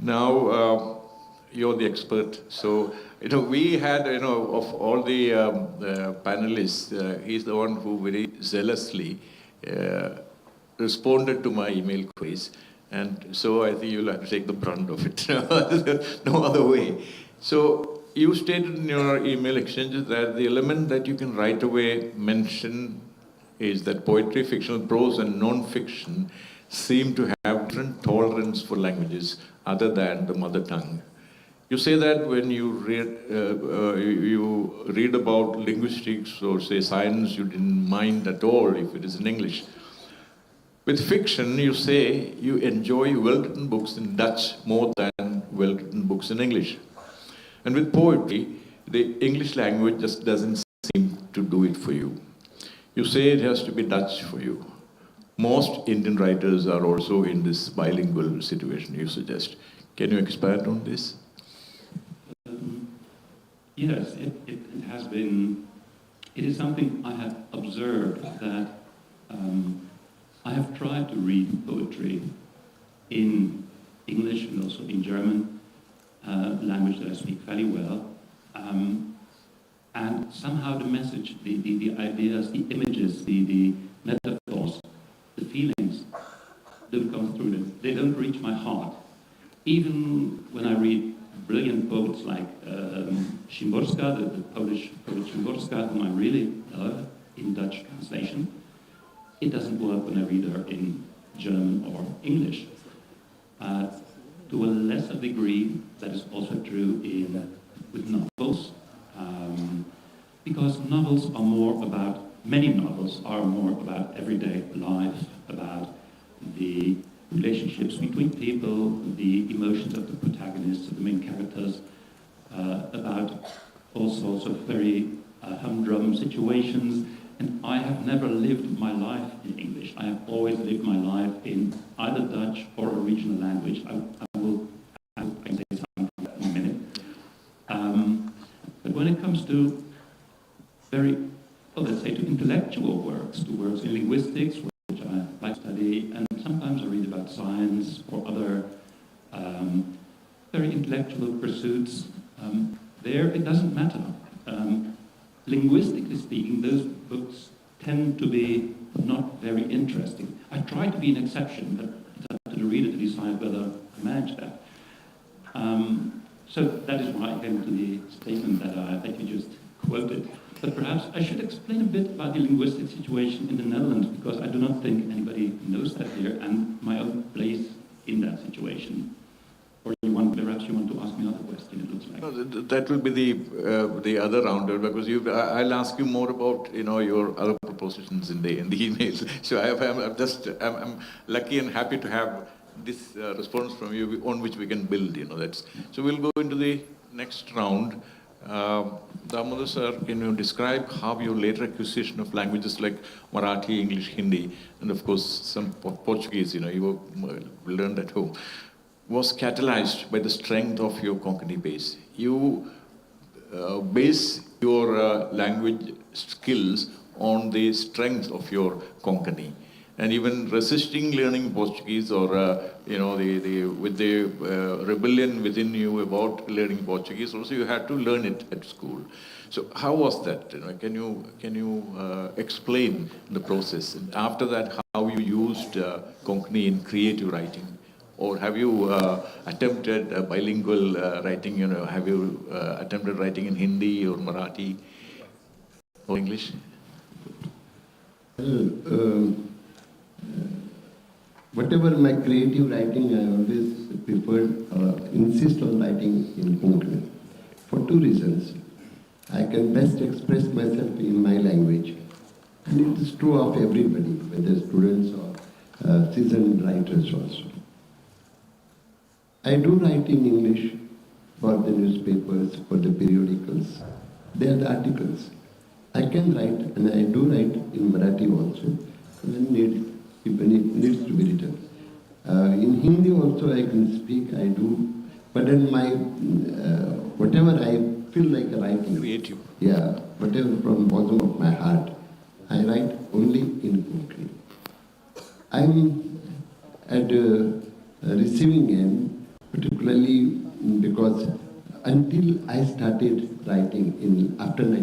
Now, you're the expert. So, we had, of all the panelists, he's the one who very zealously responded to my email quiz. And so I think you'll have to take the brunt of it. No other way. So you stated in your email exchanges that the element that you can right away mention is that poetry, fictional prose, and non-fiction seem to have different tolerance for languages other than the mother tongue. You say that when you read about linguistics or say science, you didn't mind at all if it is in English. With fiction, you say you enjoy well-written books in Dutch more than well-written books in English. And with poetry, the English language just doesn't seem to do it for you. You say it has to be Dutch for you. Most Indian writers are also in this bilingual situation, you suggest. Can you expand on this? Yes, it has been. It is something I have observed that I have tried to read poetry in English and also in German, language that I speak fairly well. And somehow the message, the ideas, the images, the metaphors, the feelings don't come through them. They don't reach my heart. Even when I read brilliant poets like Szymborska, the Polish poet Szymborska, whom I really love in Dutch translation, it doesn't work when I read her in German or English. To a lesser degree, that is also true with novels, because novels are more about, many novels are more about everyday life, about the relationships between people, the emotions of the protagonists, of the main characters, about all sorts of very humdrum situations. And I have never lived my life in English. I have always lived my life in either Dutch or a regional language. I will say something about that in a minute. But when it comes to let's say to intellectual works, to works in linguistics, which I like to study, and sometimes I read about science or other very intellectual pursuits, there it doesn't matter. Linguistically speaking, those books tend to be not very interesting. I try to be an exception, but it's up to the reader to decide whether I manage that. So that is why I came to the statement that you just quoted. But perhaps I should explain a bit about the linguistic situation in the Netherlands, because I do not think anybody knows that here, and my own place in that situation. Or perhaps you want to ask me another question, it looks like. No, that will be the other rounder, because I'll ask you more about your other propositions in the emails. So I'm lucky and happy to have this response from you on which we can build. So we'll go into the next round. Damodar sir, can you describe how your later acquisition of languages like Marathi, English, Hindi, and of course some Portuguese, you learned at home, was catalyzed by the strength of your Konkani base? You base your language skills on the strength of your Konkani. And even resisting learning Portuguese or, with the rebellion within you about learning Portuguese, also you had to learn it at school. So how was that? Can you explain the process? And after that, how you used Konkani in creative writing? Or have you attempted bilingual writing? Have you attempted writing in Hindi or Marathi or English? Whatever my creative writing, I always preferred, insist on writing in Konkani. For two reasons. I can best express myself in my language. And it is true of everybody, whether students or seasoned writers also. I do write in English for the newspapers, for the periodicals. They are the articles. I can write, and I do write in Marathi also, when it needs to be written. In Hindi also I can speak, I do, but in my, whatever I feel like writing. Creative. Yeah, whatever from the bottom of my heart, I write only in Konkani. I'm at the receiving end, particularly because until I started writing in after 19